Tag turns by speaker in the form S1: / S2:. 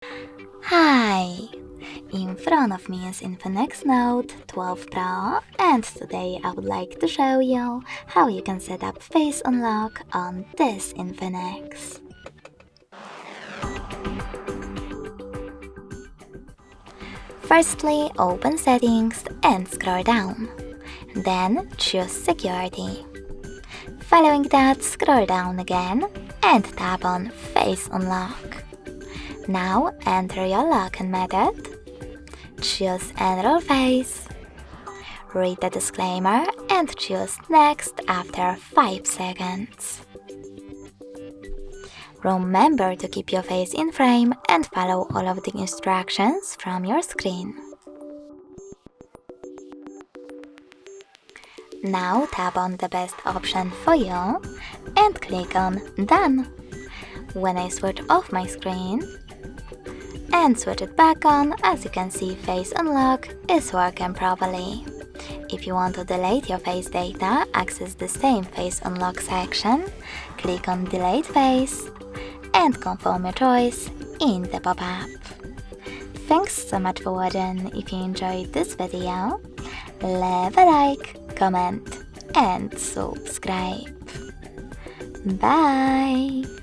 S1: Hi! In front of me is Infinix Note 12 Pro, and today I would like to show you how you can set up Face Unlock on this Infinix. Firstly, open Settings and scroll down. Then choose Security. Following that, scroll down again and tap on Face Unlock. Now enter your login method. Choose Enroll Face. Read the disclaimer and choose Next after 5 seconds. Remember to keep your face in frame and follow all of the instructions from your screen. Now tap on the best option for you and click on Done. When I switch off my screen and switch it back on, as you can see, Face Unlock is working properly. If you want to delete your face data, access the same Face Unlock section, click on Delete Face and confirm your choice in the pop-up. Thanks so much for watching. If you enjoyed this video, leave a like, comment and subscribe. Bye!